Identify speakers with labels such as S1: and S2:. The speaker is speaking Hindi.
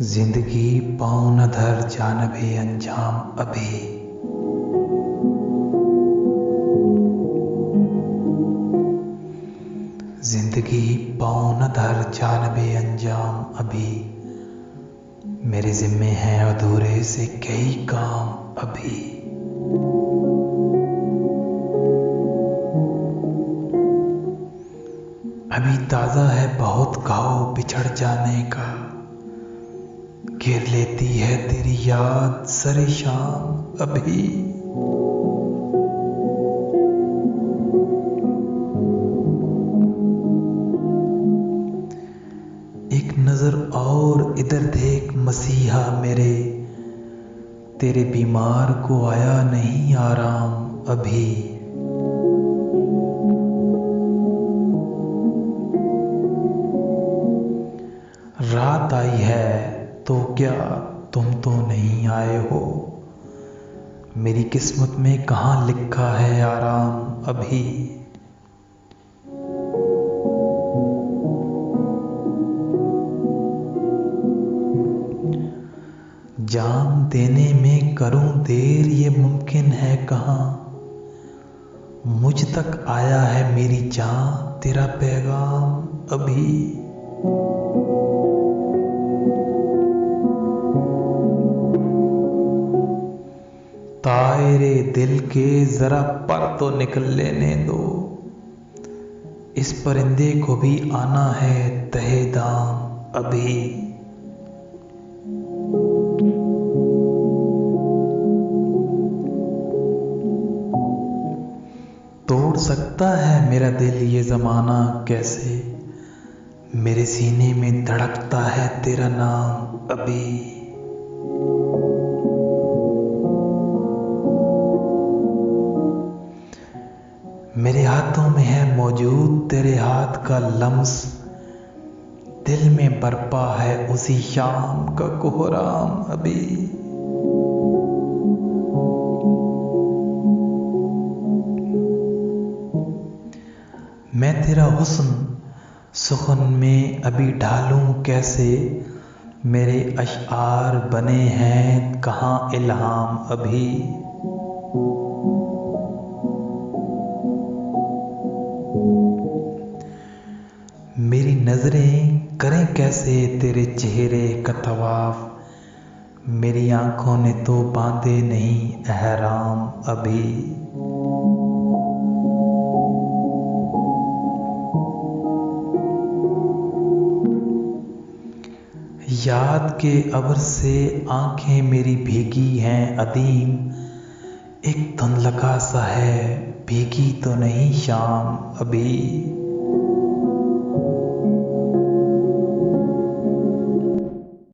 S1: जिंदगी पाँव न धर जानबे अंजाम अभी। जिंदगी पाँव न धर जानबे अंजाम अभी। मेरे जिम्मे हैं अधूरे से कई काम अभी। अभी ताजा है बहुत घाव बिछड़ जाने का। घेर लेती है तेरी याद सरे शाम अभी। एक नजर और इधर देख मसीहा मेरे, तेरे बीमार को आया नहीं आराम अभी। रात आई है तो क्या तुम तो नहीं आए हो। मेरी किस्मत में कहाँ लिखा है आराम अभी। जान देने में करूं देर ये मुमकिन है कहाँ। मुझ तक आया है मेरी जान तेरा पैगाम अभी। तायरे दिल के जरा पर तो निकल लेने दो। इस परिंदे को भी आना है तहे दाम अभी। तोड़ सकता है मेरा दिल ये जमाना कैसे। मेरे सीने में धड़कता है तेरा नाम अभी। मेरे हाथों में है मौजूद तेरे हाथ का लम्स। दिल में बरपा है उसी शाम का कोहराम अभी। मैं तेरा हुस्न सुखन में अभी ढालूं कैसे। मेरे अशआर बने हैं कहाँ इल्हाम अभी। मेरी नजरें करें कैसे तेरे चेहरे का तवाफ। मेरी आंखों ने तो बांधे नहीं एहराम अभी। याद के अबर से आंखें मेरी भीगी हैं अदीम। एक धुंधलका सा है भीगी तो नहीं शाम अभी।